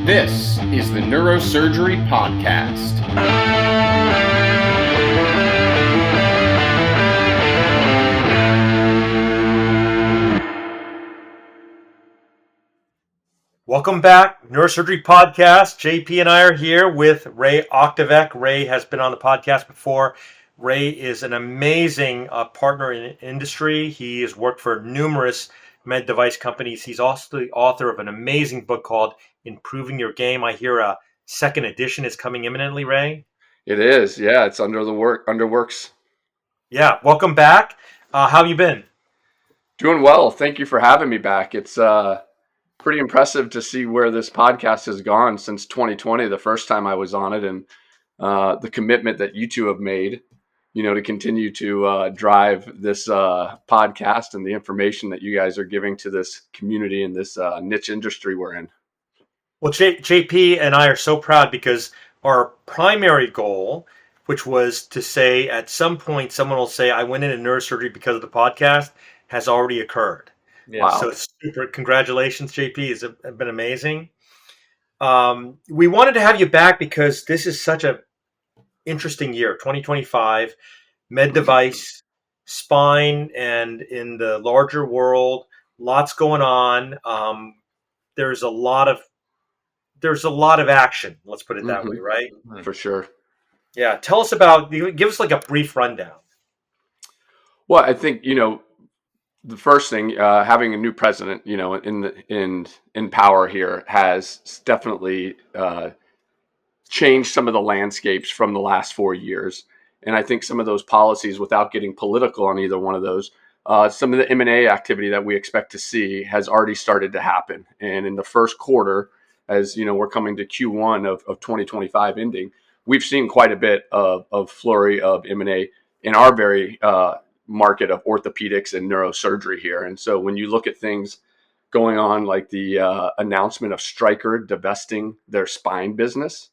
This is the Neurosurgery Podcast. Welcome back, Neurosurgery Podcast. JP and I are here with Ray Oktavec. Ray has been on the podcast before. Ray is an amazing partner in the industry. He has worked for numerous med device companies. He's also the author of an amazing book called Improving Your Game. I hear a second edition is coming imminently, Ray. It is, yeah. It's under works. Yeah, welcome back. How have you been? Doing well. Thank you for having me back. It's pretty impressive to see where this podcast has gone since 2020, the first time I was on it, and the commitment that you two have made, to continue to drive this podcast and the information that you guys are giving to this community and this niche industry we're in. Well, JP and I are so proud because our primary goal, which was to say at some point someone will say, I went into neurosurgery because of the podcast, has already occurred. Yeah. Wow. So super congratulations, JP. It's been amazing. We wanted to have you back because this is such a interesting year, 2025, med device, spine, and in the larger world, lots going on. There's a lot of action. Let's put it that way, right? For sure. Yeah. Tell us give us like a brief rundown. Well, I think, the first thing, having a new president, in power here has definitely changed some of the landscapes from the last 4 years. And I think some of those policies, without getting political on either one of those, some of the M&A activity that we expect to see has already started to happen. And in the first quarter, as we're coming to Q1 of 2025 ending, we've seen quite a bit of flurry of M&A in our very market of orthopedics and neurosurgery here. And so when you look at things going on, like the announcement of Stryker divesting their spine business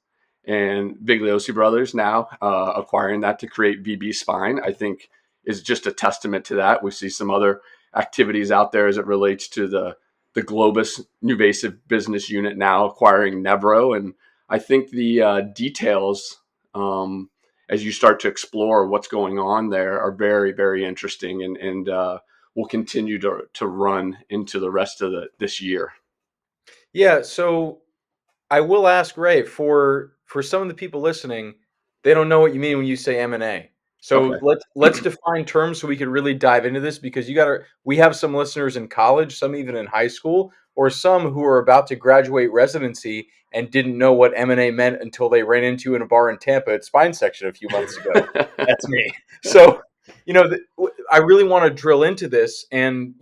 and Bigliosi Brothers now acquiring that to create VB Spine, I think is just a testament to that. We see some other activities out there as it relates to the Globus NuVasive business unit now acquiring Nevro. And I think the details, as you start to explore what's going on there, are very, very interesting and will continue to run into the rest of this year. Yeah, so I will ask Ray, for some of the people listening, they don't know what you mean when you say M&A. So Okay. let's define terms so we can really dive into this, because we have some listeners in college, some even in high school, or some who are about to graduate residency and didn't know what M&A meant until they ran into you in a bar in Tampa at Spine Section a few months ago. That's me. So, I really want to drill into this, and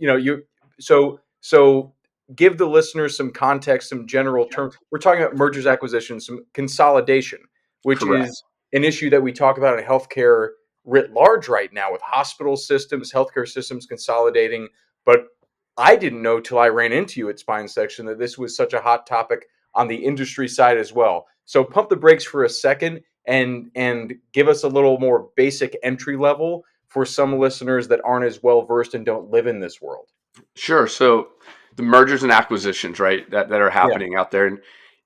so give the listeners some context, some general terms. We're talking about mergers, acquisitions, some consolidation, which Correct. is an issue that we talk about in healthcare writ large right now, with hospital systems, healthcare systems consolidating. But I didn't know till I ran into you at Spine Section that this was such a hot topic on the industry side as well. So pump the brakes for a second and give us a little more basic entry level for some listeners that aren't as well versed and don't live in this world. Sure. So the mergers and acquisitions, right, that are happening out there. And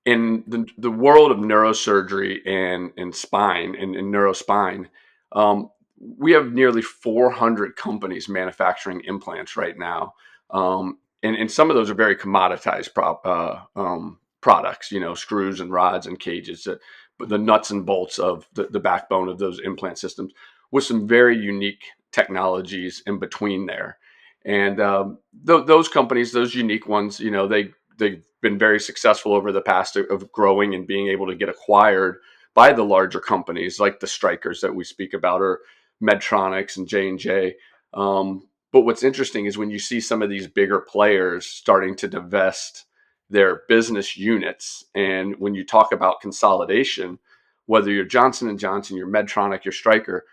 in the world of neurosurgery and spine and neurospine, we have nearly 400 companies manufacturing implants right now. And some of those are very commoditized products, screws and rods and cages, but the nuts and bolts of the backbone of those implant systems, with some very unique technologies in between there. And those companies, those unique ones, they've been very successful over the past of growing and being able to get acquired by the larger companies like the Strykers that we speak about, or Medtronics and J&J. But what's interesting is when you see some of these bigger players starting to divest their business units, and when you talk about consolidation, whether you're Johnson & Johnson, you're Medtronic, you're Stryker,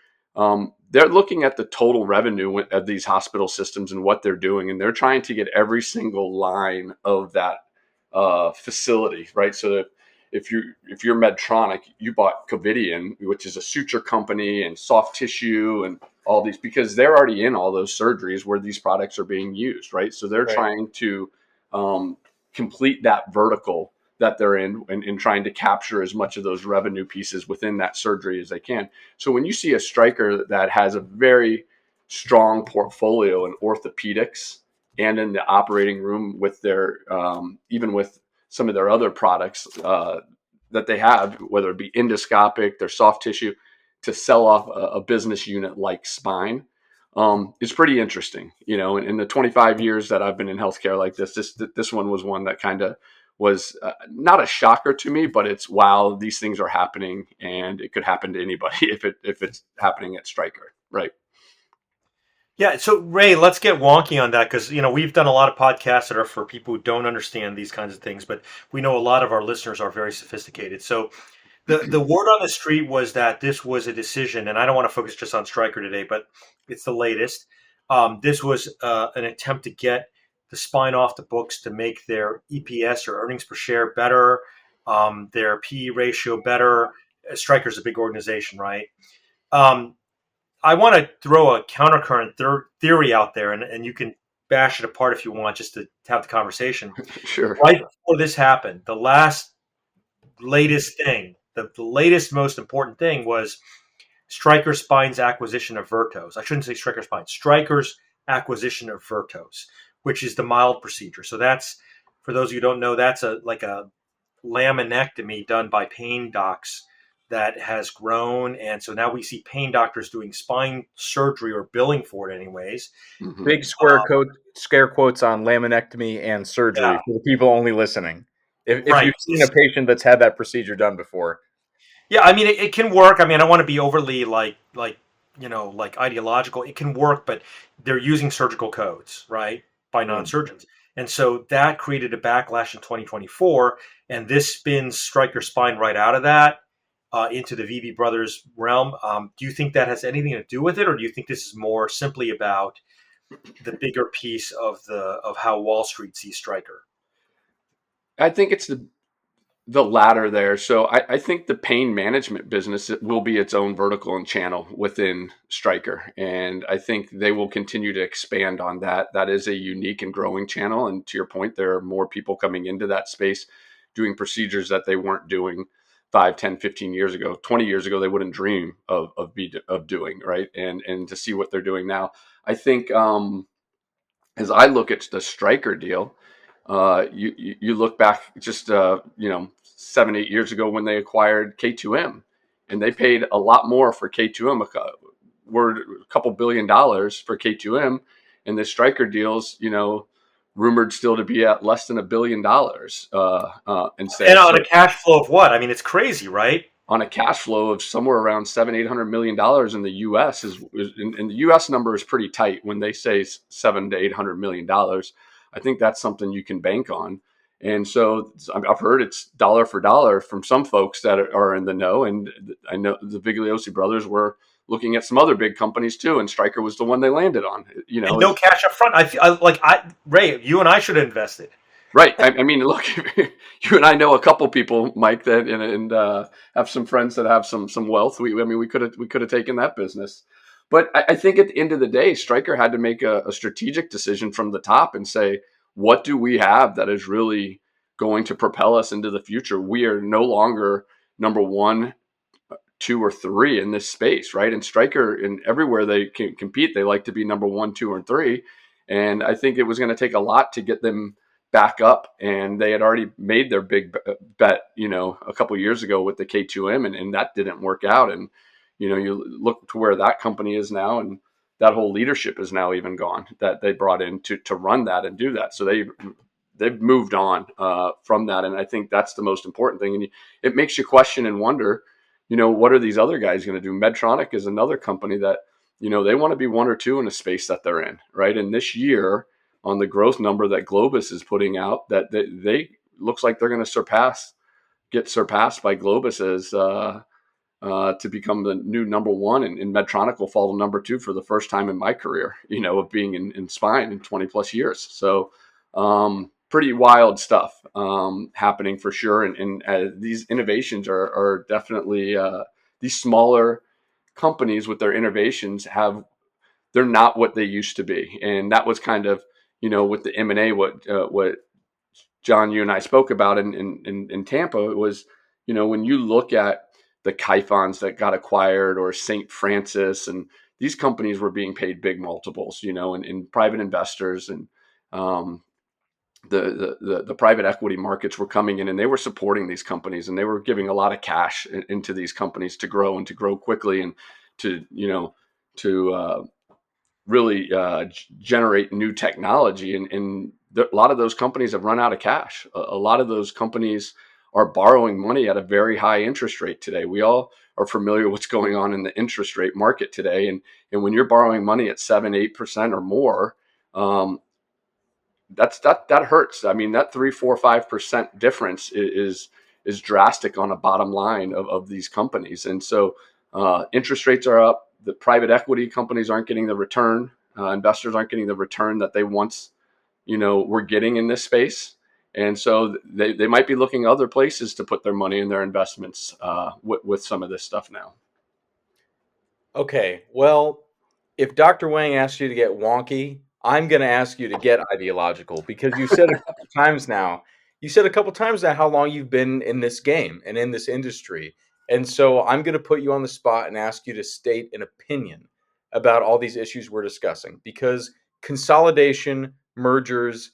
they're looking at the total revenue of these hospital systems and what they're doing, and they're trying to get every single line of that facility, right? So that if you're Medtronic, you bought Covidien, which is a suture company, and soft tissue and all these, because they're already in all those surgeries where these products are being used, right? So they're trying to complete that vertical that they're in and trying to capture as much of those revenue pieces within that surgery as they can. So when you see a Stryker that has a very strong portfolio in orthopedics and in the operating room with their even with some of their other products that they have, whether it be endoscopic, their soft tissue, to sell off a business unit like spine, it's pretty interesting. In the 25 years that I've been in healthcare like this one was one that kind of was not a shocker to me, but it's, wow, these things are happening, and it could happen to anybody if it's happening at Stryker, right? Yeah, so Ray, let's get wonky on that because we've done a lot of podcasts that are for people who don't understand these kinds of things, but we know a lot of our listeners are very sophisticated. So the word on the street was that this was a decision, and I don't want to focus just on Stryker today, but it's the latest. This was an attempt to get the spine off the books to make their EPS or earnings per share better, their PE ratio better. Stryker's a big organization, right? I want to throw a countercurrent theory out there, and you can bash it apart if you want, just to have the conversation. Sure. Right before this happened, the latest thing, the latest most important thing was Stryker Spine's acquisition of Vertos. I shouldn't say Stryker Spine. Stryker's acquisition of Vertos, which is the mild procedure. So that's, for those of you who don't know, that's like a laminectomy done by pain docs that has grown, and so now we see pain doctors doing spine surgery or billing for it anyways. Mm-hmm. Big scare quotes on laminectomy and surgery Yeah. for the people only listening. If Right. you've seen a patient that's had that procedure done before. Yeah, I mean, it can work. I mean, I don't want to be overly like ideological. It can work, but they're using surgical codes, right, by non-surgeons. And so that created a backlash in 2024, and this spins Stryker Spine right out of that into the VV Brothers realm. Do you think that has anything to do with it, or do you think this is more simply about the bigger piece of how Wall Street sees Stryker? I think it's the latter there. So I think the pain management business will be its own vertical and channel within Stryker. And I think they will continue to expand on that. That is a unique and growing channel. And to your point, there are more people coming into that space doing procedures that they weren't doing 5, 10, 15 years ago. 20 years ago, they wouldn't dream of doing, right? And to see what they're doing now. I think as I look at the Stryker deal, you look back just 7, 8 years ago when they acquired K2M, and they paid a lot more for K2M. We're a couple $1 billion for K2M, and the Stryker deals, rumored still to be at less than $1 billion. And on a cash flow of what? I mean, it's crazy, right? On a cash flow of somewhere around $700-800 million in the U.S. and the U.S. number is pretty tight when they say $700 to $800 million. I think that's something you can bank on. And so I've heard it's dollar for dollar from some folks that are in the know. And I know the Vigliosi brothers were looking at some other big companies too, and Stryker was the one they landed on. And no cash up front. Ray, you and I should have invested. Right. I mean, look, you and I know a couple people, Mike, that and have some friends that have some wealth. We could have taken that business. But I think at the end of the day, Stryker had to make a strategic decision from the top and say, what do we have that is really going to propel us into the future? We are no longer number 1, 2, or 3 in this space, right? And Stryker, in everywhere they can compete, they like to be number 1, 2, or 3. And I think it was going to take a lot to get them back up, and they had already made their big bet, a couple of years ago with the K2M, and that didn't work out. And you look to where that company is now, and that whole leadership is now even gone that they brought in to run that and do that. So they've moved on from that, and I think that's the most important thing. And it makes you question and wonder, what are these other guys going to do? Medtronic is another company that they want to be 1 or 2 in a space that they're in, right? And this year, on the growth number that Globus is putting out, that they looks like they're going to get surpassed by Globus as to become the new number 1, and Medtronic will fall to number 2 for the first time in my career, of being in spine in 20 plus years. So pretty wild stuff happening for sure. And these innovations are definitely these smaller companies with their innovations they're not what they used to be. And that was kind of, with the M&A, what John, you and I spoke about in Tampa, it was, when you look at the Kyphons that got acquired, or St. Francis, and these companies were being paid big multiples, and private investors and the private equity markets were coming in, and they were supporting these companies, and they were giving a lot of cash into these companies to grow, and to grow quickly, and to really generate new technology. And a lot of those companies have run out of cash. A lot of those companies are borrowing money at a very high interest rate today. We all are familiar with what's going on in the interest rate market today. And when you're borrowing money at 7-8% or more, that hurts. I mean, that 3-4-5% difference is drastic on a bottom line of these companies. And so interest rates are up. The private equity companies aren't getting the return. Investors aren't getting the return that they once, were getting in this space. And so they might be looking other places to put their money and their investments with some of this stuff now. Okay, well, if Dr. Wang asked you to get wonky, I'm going to ask you to get ideological, because you said a couple times now, how long you've been in this game and in this industry. And so I'm going to put you on the spot and ask you to state an opinion about all these issues we're discussing, because consolidation, mergers,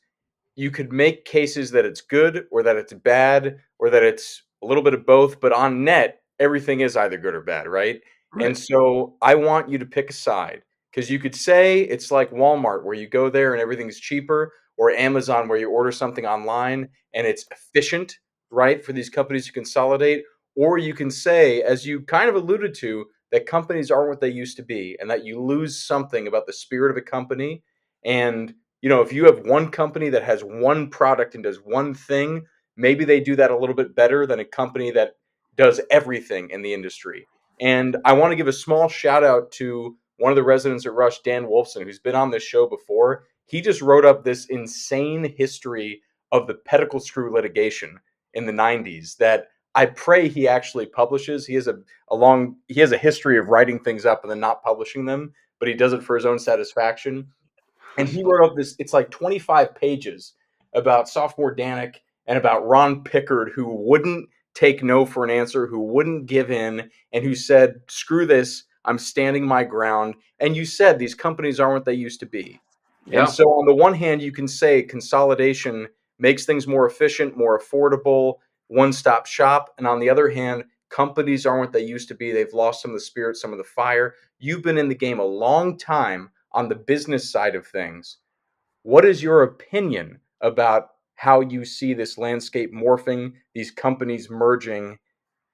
you could make cases that it's good or that it's bad or that it's a little bit of both, but on net, everything is either good or bad, right? And Right. so I want you to pick a side, because you could say it's like Walmart, where you go there and everything's cheaper, or Amazon, where you order something online and it's efficient, right, for these companies to consolidate. Or you can say, as you kind of alluded to, that companies aren't what they used to be, and that you lose something about the spirit of a company. And if you have one company that has one product and does one thing, maybe they do that a little bit better than a company that does everything in the industry. And I want to give a small shout out to one of the residents at Rush, Dan Wolfson, who's been on this show before. He just wrote up this insane history of the pedicle screw litigation in the 90s that I pray he actually publishes. He has a history of writing things up and then not publishing them, but he does it for his own satisfaction. And he wrote up this, it's like 25 pages about sophomore Danik and about Ron Pickard, who wouldn't take no for an answer, who wouldn't give in, and who said, screw this, I'm standing my ground. And you said these companies aren't what they used to be. And Yeah. so on the one hand, you can say consolidation makes things more efficient, more affordable, one-stop shop. And on the other hand, companies aren't what they used to be. They've lost some of the spirit, some of the fire. You've been in the game a long time on the business side of things. What is your opinion about how you see this landscape morphing, these companies merging?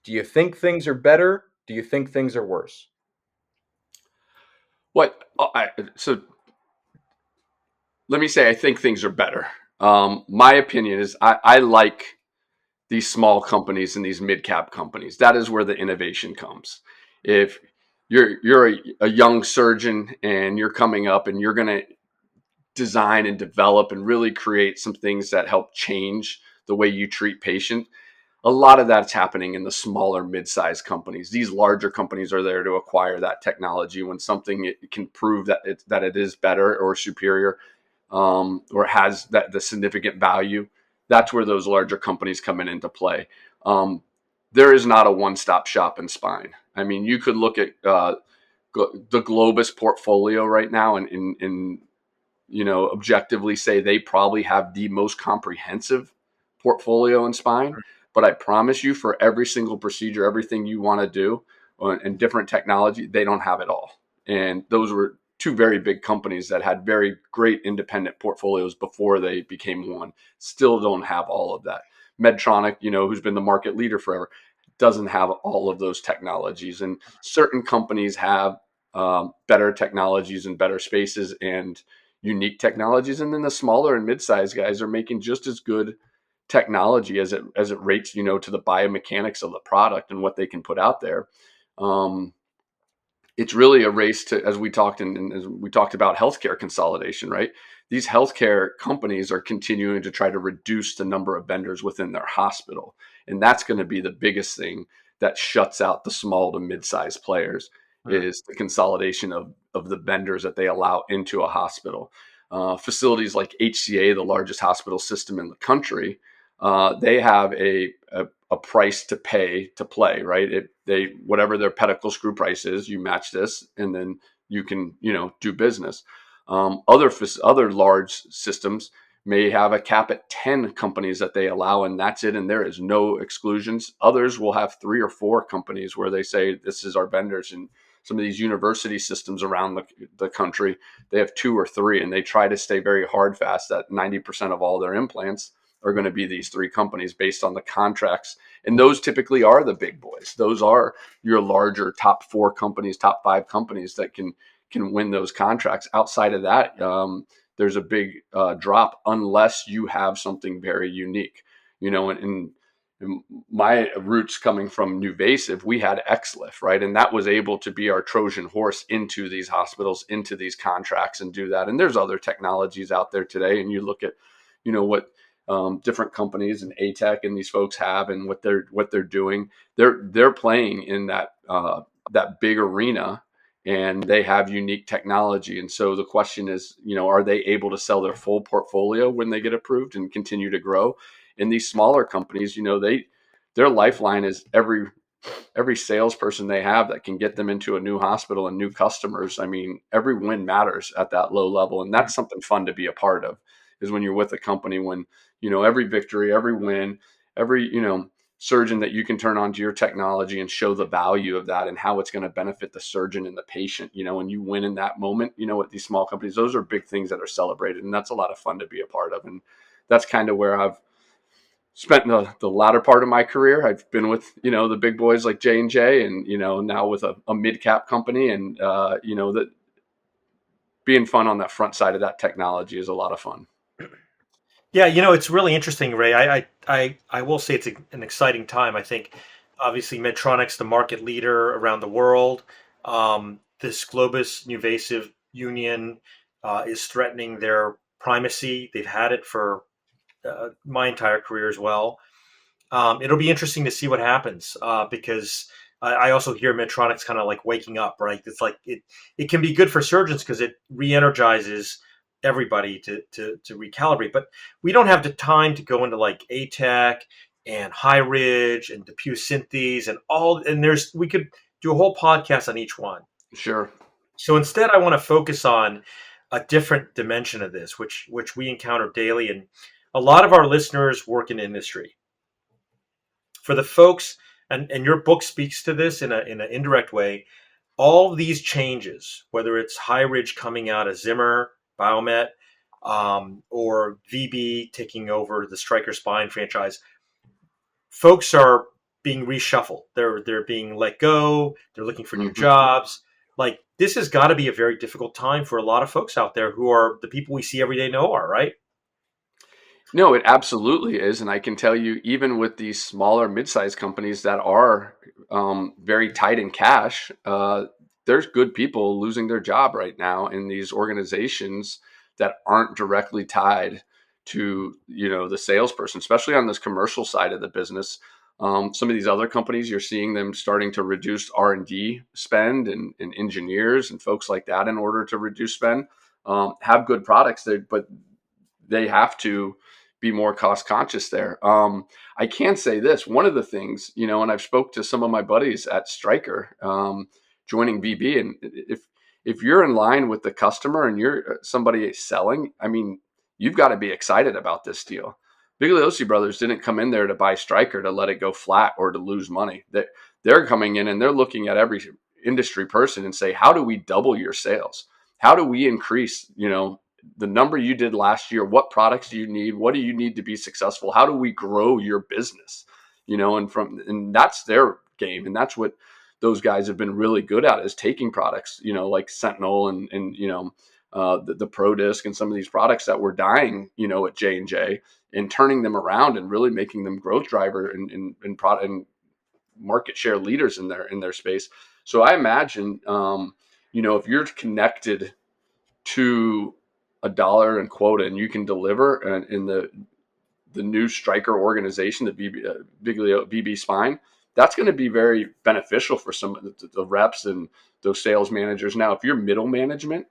Do you think things are better? Do you think things are worse? So let me say, I think things are better. My opinion is I like these small companies and these mid-cap companies. That is where the innovation comes. If you're a young surgeon and you're coming up and you're going to design and develop and really create some things that help change the way you treat patients, a lot of that's happening in the smaller mid-sized companies. These larger companies are there to acquire that technology when something it can prove that it is better or superior, or has the significant value. That's where those larger companies come into play. There is not a one-stop shop in spine. I mean, you could look at the Globus portfolio right now and objectively say they probably have the most comprehensive portfolio in spine. But I promise you, for every single procedure, everything you want to do and different technology, they don't have it all. And those were two very big companies that had very great independent portfolios before they became one. Still don't have all of that. Medtronic, who's been the market leader forever, doesn't have all of those technologies. And certain companies have better technologies and better spaces and unique technologies. And then the smaller and mid-sized guys are making just as good technology as it rates, to the biomechanics of the product and what they can put out there. It's really a race to, as we talked about healthcare consolidation, right? These healthcare companies are continuing to try to reduce the number of vendors within their hospital. And that's going to be the biggest thing that shuts out the small to mid-sized players, is the consolidation of the vendors that they allow into a hospital. facilities like HCA, the largest hospital system in the country, they have a price to pay to play, right? They whatever their pedicle screw price is, you match this, and then you can do business. Other large systems may have a cap at 10 companies that they allow, and that's it, and there is no exclusions. Others will have 3 or 4 companies where they say this is our vendors. And some of these university systems around the country, they have 2 or 3, and they try to stay very hard fast that 90% of all their implants are going to be these 3 companies based on the contracts. And those typically are the big boys. Those are your larger top 4 companies, top 5 companies that can win those contracts. Outside of that, there's a big drop unless you have something very unique. And my roots coming from NuVasive, we had XLIF, right? And that was able to be our Trojan horse into these hospitals, into these contracts, and do that. And there's other technologies out there today. And you look at, what different companies and ATEC and these folks have, and what they're doing. They're playing in that big arena, and they have unique technology. And so the question is, are they able to sell their full portfolio when they get approved and continue to grow? And these smaller companies, their lifeline is every salesperson they have that can get them into a new hospital and new customers. I mean, every win matters at that low level. And that's something fun to be a part of, is when you're with a company, when, every victory, every win, every, surgeon that you can turn on to your technology and show the value of that and how it's going to benefit the surgeon and the patient, and you win in that moment, at these small companies, those are big things that are celebrated. And that's a lot of fun to be a part of. And that's kind of where I've spent the latter part of my career. I've been with, the big boys like J&J, and, now with a mid-cap company, and, that being fun on that front side of that technology is a lot of fun. Yeah, it's really interesting, Ray. I will say it's an exciting time. I think, obviously, Medtronic's the market leader around the world. This Globus NuVasive union is threatening their primacy. They've had it for my entire career as well. It'll be interesting to see what happens, because I also hear Medtronic's kind of like waking up, right? It's like it can be good for surgeons because it re-energizes everybody to recalibrate. But we don't have the time to go into like ATEC and High Ridge and diffuse synthes and all. And we could do a whole podcast on each one. Sure. So instead, I want to focus on a different dimension of this, which we encounter daily. And a lot of our listeners work in industry. For the folks, and your book speaks to this in an indirect way, all these changes, whether it's High Ridge coming out of Zimmer Biomet, or VB taking over the Stryker Spine franchise, folks are being reshuffled. They're being let go. They're looking for new jobs. Like, this has got to be a very difficult time for a lot of folks out there who are the people we see every day right? No, it absolutely is. And I can tell you, even with these smaller mid-sized companies that are very tight in cash, there's good people losing their job right now in these organizations that aren't directly tied to, the salesperson, especially on this commercial side of the business. Some of these other companies, you're seeing them starting to reduce R&D spend and engineers and folks like that in order to reduce spend, have good products, but they have to be more cost conscious there. I can say this, one of the things, and I've spoke to some of my buddies at Stryker, joining VB, and if you're in line with the customer and you're somebody selling, I mean, you've got to be excited about this deal. Bigliosi Brothers didn't come in there to buy Stryker to let it go flat or to lose money. They're coming in and they're looking at every industry person and say, how do we double your sales? How do we increase, the number you did last year? What products do you need? What do you need to be successful? How do we grow your business? And that's their game. And that's what those guys have been really good at, is taking products, like Sentinel and the Pro Disc and some of these products that were dying, at J&J, and turning them around and really making them growth driver and product and market share leaders in their space. So I imagine, if you're connected to a dollar and quota and you can deliver in the new Stryker organization, the VB Spine, that's going to be very beneficial for some of the reps and those sales managers. Now, if you're middle management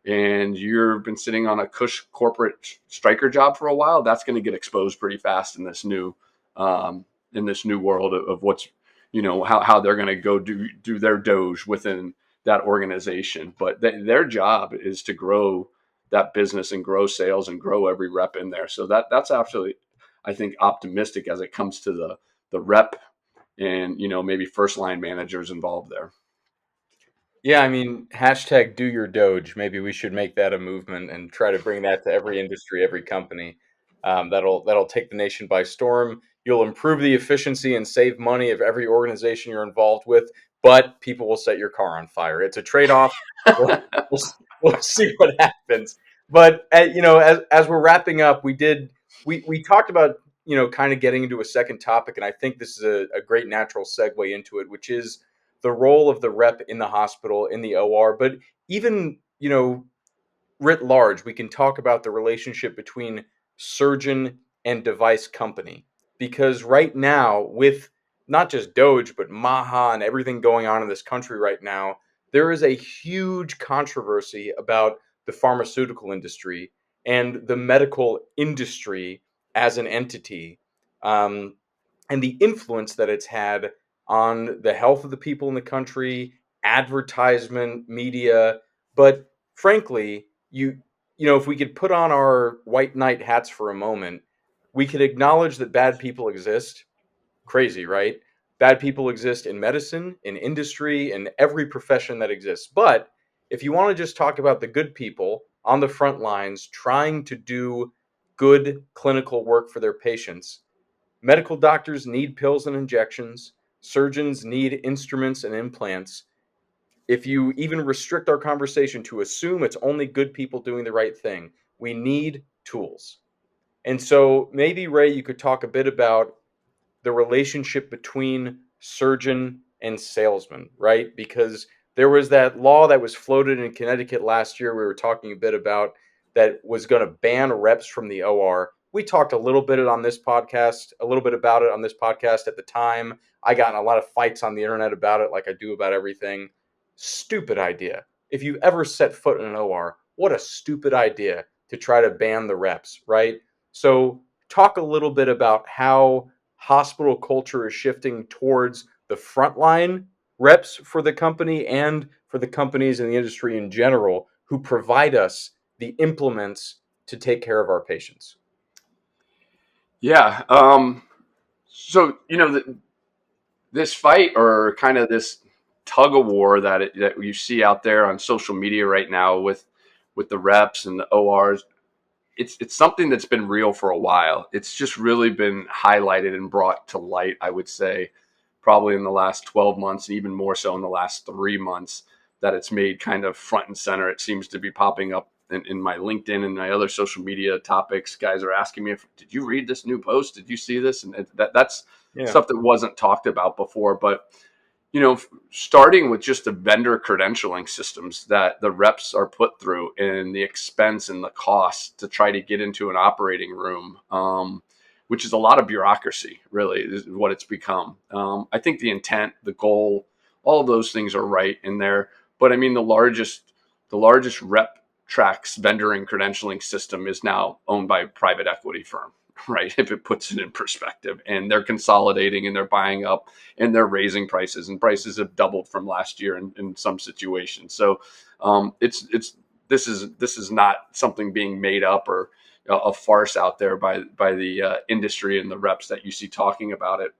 and you've been sitting on a cush corporate striker job for a while, that's going to get exposed pretty fast in this new world of what's, how they're going to go do their doge within that organization. But their job is to grow that business and grow sales and grow every rep in there. So that's actually, I think, optimistic as it comes to the rep and, maybe first line managers involved there. Yeah, I mean, hashtag do your Doge. Maybe we should make that a movement and try to bring that to every industry, every company. That'll take the nation by storm. You'll improve the efficiency and save money of every organization you're involved with, but people will set your car on fire. It's a trade-off. We'll, we'll, we'll see what happens. But as we're wrapping up, we talked about kind of getting into a second topic, and I think this is a great natural segue into it, which is the role of the rep in the hospital, in the OR, but even, writ large, we can talk about the relationship between surgeon and device company. Because right now, with not just Doge, but Maha and everything going on in this country right now, there is a huge controversy about the pharmaceutical industry and the medical industry as an entity, and the influence that it's had on the health of the people in the country, advertisement, media. But frankly, if we could put on our white knight hats for a moment, we could acknowledge that bad people exist. Crazy, right? Bad people exist in medicine, in industry, in every profession that exists. But if you want to just talk about the good people on the front lines trying to do good clinical work for their patients, medical doctors need pills and injections. Surgeons need instruments and implants. If you even restrict our conversation to assume it's only good people doing the right thing, we need tools. And so maybe, Ray, you could talk a bit about the relationship between surgeon and salesman, right? Because there was that law that was floated in Connecticut last year, we were talking a bit about, that was going to ban reps from the OR. We talked a little bit about it on this podcast at the time. I got in a lot of fights on the internet about it, like I do about everything. Stupid idea. If you've ever set foot in an OR, what a stupid idea to try to ban the reps, right? So talk a little bit about how hospital culture is shifting towards the frontline reps for the company and for the companies in the industry in general who provide us the implements to take care of our patients. Yeah. So, this fight, or kind of this tug of war that you see out there on social media right now with the reps and the ORs, it's something that's been real for a while. It's just really been highlighted and brought to light, I would say, probably in the last 12 months, and even more so in the last 3 months, that it's made kind of front and center. It seems to be popping up in my LinkedIn and my other social media topics. Guys are asking me, did you read this new post? Did you see this? And that's stuff that wasn't talked about before. But, starting with just the vendor credentialing systems that the reps are put through, and the expense and the cost to try to get into an operating room, which is a lot of bureaucracy, really, is what it's become. I think the intent, the goal, all of those things are right in there. But I mean, the largest rep tracks vendor and credentialing system is now owned by a private equity firm, right? If it puts it in perspective, and they're consolidating and they're buying up and they're raising prices, and prices have doubled from last year in some situations. So this is not something being made up or a farce out there by the industry and the reps that you see talking about it.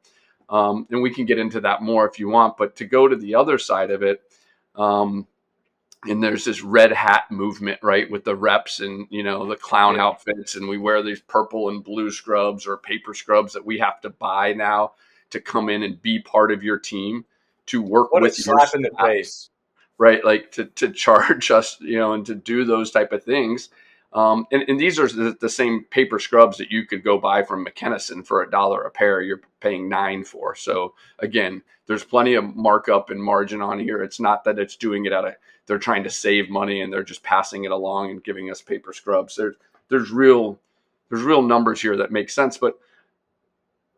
And we can get into that more if you want, but to go to the other side of it, and there's this red hat movement, right, with the reps and, the clown outfits, and we wear these purple and blue scrubs or paper scrubs that we have to buy now to come in and be part of your team, to work What with a slap in the face. Right, like to charge us, and to do those type of things. And these are the same paper scrubs that you could go buy from McKinnison for $1 a pair. You're paying $9 for. So again, there's plenty of markup and margin on here. It's not that it's doing it they're trying to save money and they're just passing it along and giving us paper scrubs. There's real numbers here that make sense. But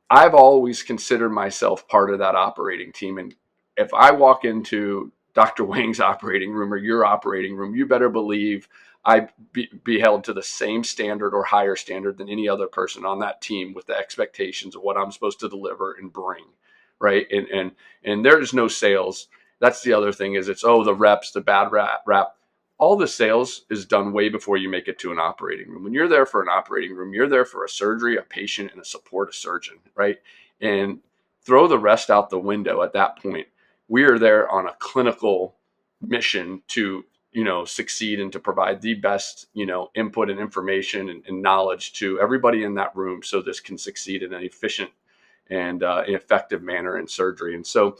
I've always considered myself part of that operating team. And if I walk into Dr. Wang's operating room or your operating room, you better believe I be held to the same standard or higher standard than any other person on that team with the expectations of what I'm supposed to deliver and bring, right? And there's no sales. That's the other thing is it's, the reps, the bad rap. All the sales is done way before you make it to an operating room. When you're there for an operating room, you're there for a surgery, a patient, and a support a surgeon, right? And throw the rest out the window at that point. We are there on a clinical mission to, succeed and to provide the best, input and information and knowledge to everybody in that room so this can succeed in an efficient and effective manner in surgery. And so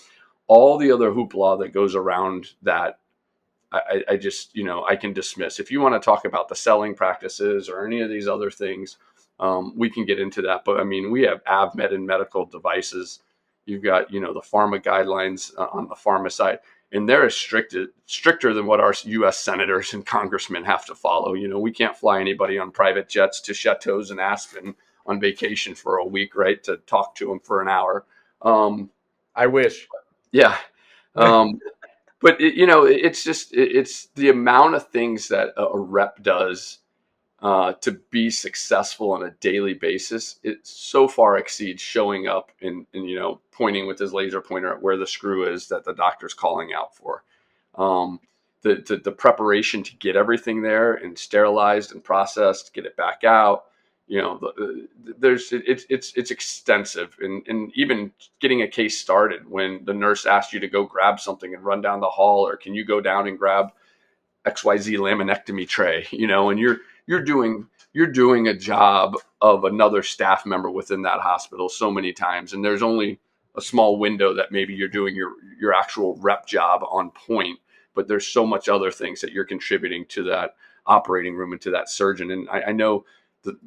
all the other hoopla that goes around that, I just, I can dismiss. If you want to talk about the selling practices or any of these other things, we can get into that. But I mean, we have AvMed and medical devices. You've got, the pharma guidelines on the pharma side, and they're as stricter than what our U.S. senators and congressmen have to follow. We can't fly anybody on private jets to chateaus in Aspen on vacation for a week, right? To talk to them for an hour. I wish. Yeah. But it's the amount of things that a rep does to be successful on a daily basis. It so far exceeds showing up and pointing with his laser pointer at where the screw is that the doctor's calling out for. The preparation to get everything there and sterilized and processed, get it back out. It's extensive, and even getting a case started when the nurse asks you to go grab something and run down the hall, or can you go down and grab XYZ laminectomy tray, and you're doing a job of another staff member within that hospital so many times, and there's only a small window that maybe you're doing your actual rep job on point, but there's so much other things that you're contributing to that operating room and to that surgeon. And I know the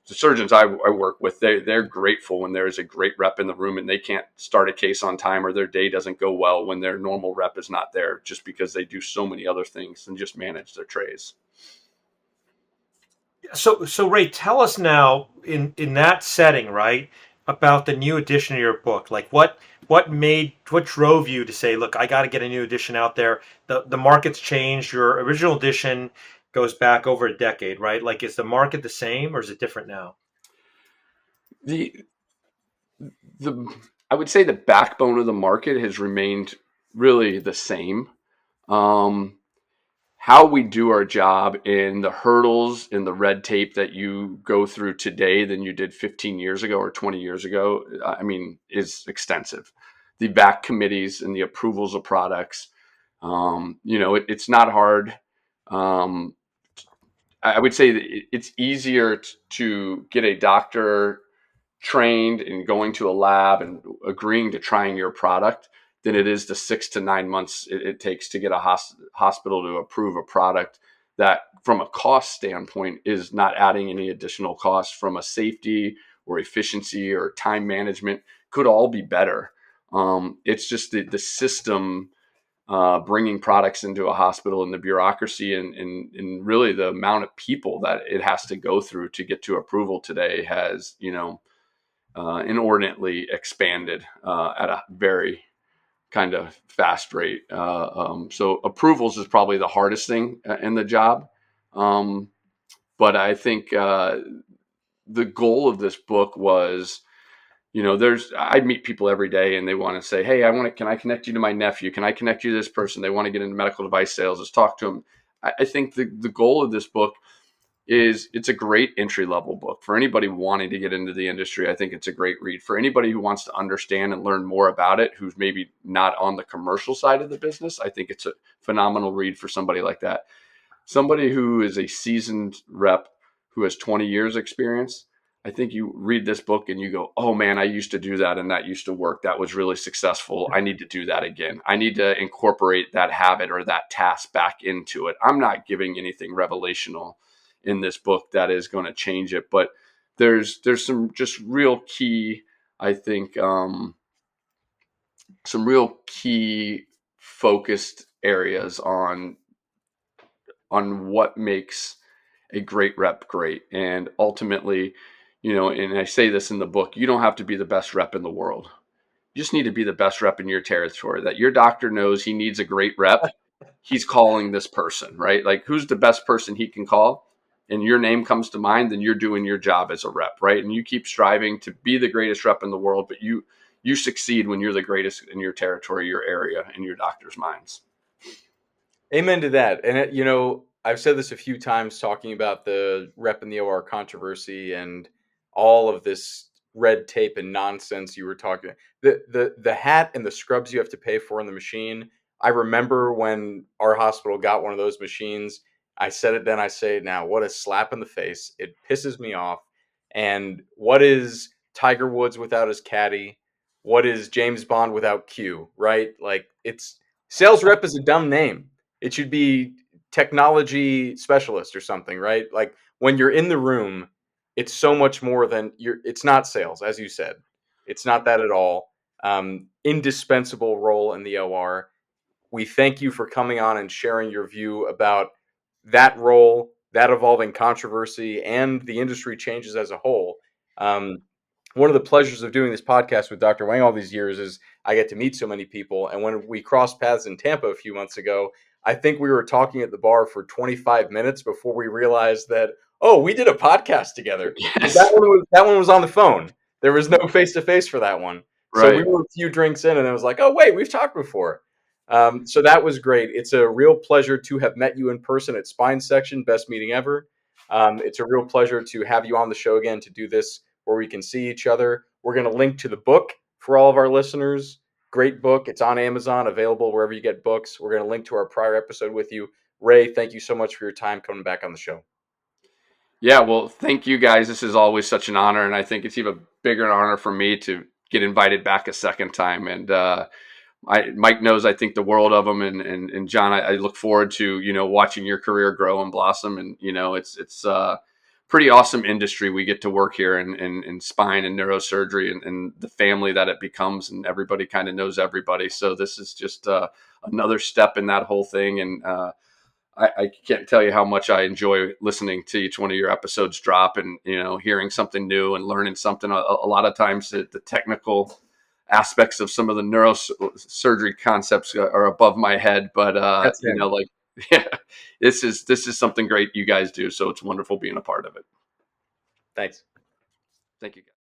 surgeons I work with, they're grateful when there's a great rep in the room and they can't start a case on time or their day doesn't go well when their normal rep is not there, just because they do so many other things than just manage their trays. So Ray, tell us now in that setting, right, about the new edition of your book. Like what drove you to say, look, I got to get a new edition out there. The market's changed. Your original edition goes back over a decade, right? Like, is the market the same or is it different now? I would say the backbone of the market has remained really the same. How we do our job and the hurdles and the red tape that you go through today than you did 15 years ago or 20 years ago, is extensive. The VAC committees and the approvals of products, it's not hard. I would say that it's easier to get a doctor trained and going to a lab and agreeing to trying your product than it is the 6 to 9 months it takes to get a hospital to approve a product that, from a cost standpoint, is not adding any additional costs. From a safety or efficiency or time management, could all be better. It's just the system bringing products into a hospital and the bureaucracy and really the amount of people that it has to go through to get to approval today has, inordinately expanded at a very kind of fast rate. So approvals is probably the hardest thing in the job. But I think the goal of this book was, I meet people every day and they want to say, hey, can I connect you to my nephew? Can I connect you to this person? They want to get into medical device sales. Let's talk to them. I think the goal of this book is it's a great entry-level book for anybody wanting to get into the industry. I think it's a great read for anybody who wants to understand and learn more about it, who's maybe not on the commercial side of the business. I think it's a phenomenal read for somebody like that. Somebody who is a seasoned rep who has 20 years experience, I think you read this book and you go, oh man, I used to do that and that used to work. That was really successful. I need to do that again. I need to incorporate that habit or that task back into it. I'm not giving anything revelational in this book that is going to change it, but there's some just real key, I think, some real key focused areas on what makes a great rep great. And ultimately, and I say this in the book, you don't have to be the best rep in the world. You just need to be the best rep in your territory, that your doctor knows he needs a great rep. He's calling this person, right? Like, who's the best person he can call? And your name comes to mind, then you're doing your job as a rep, right? And you keep striving to be the greatest rep in the world, but you succeed when you're the greatest in your territory, your area, in your doctor's minds. Amen to that. And I've said this a few times talking about the rep in the OR controversy and all of this red tape and nonsense you were talking. The hat and the scrubs you have to pay for in the machine. I remember when our hospital got one of those machines. I said it then, I say it now. What a slap in the face. It pisses me off. And what is Tiger Woods without his caddy? What is James Bond without Q, right? Like, it's sales rep is a dumb name. It should be technology specialist or something, right? Like, when you're in the room, it's so much more than it's not sales, as you said. It's not that at all. Indispensable role in the OR. We thank you for coming on and sharing your view about that role, that evolving controversy, and the industry changes as a whole. One of the pleasures of doing this podcast with Dr. Wang all these years is I get to meet so many people. And when we crossed paths in Tampa a few months ago, I think we were talking at the bar for 25 minutes before we realized that, oh, we did a podcast together. Yes. That one was on the phone. There was no face-to-face for that one. So Right. we were a few drinks in, and it was like, oh, wait, we've talked before. So that was great. It's a real pleasure to have met you in person at Spine Section. Best meeting ever. It's a real pleasure to have you on the show again to do this where we can see each other. We're going to link to the book for all of our listeners. Great book. It's on Amazon, available wherever you get books. We're going to link to our prior episode with you. Ray, thank you so much for your time coming back on the show. Yeah, well, thank you guys. This is always such an honor, and I think it's even bigger an honor for me to get invited back a second time. And Mike knows, I think, the world of him, and John, I look forward to watching your career grow and blossom. And it's pretty awesome industry we get to work here in spine and neurosurgery, and the family that it becomes, and everybody kind of knows everybody. So this is just another step in that whole thing. And I can't tell you how much I enjoy listening to each one of your episodes drop, and hearing something new and learning something. A lot of times the technical aspects of some of the neurosurgery concepts are above my head, but yeah, this is something great you guys do. So it's wonderful being a part of it. Thanks. Thank you, guys.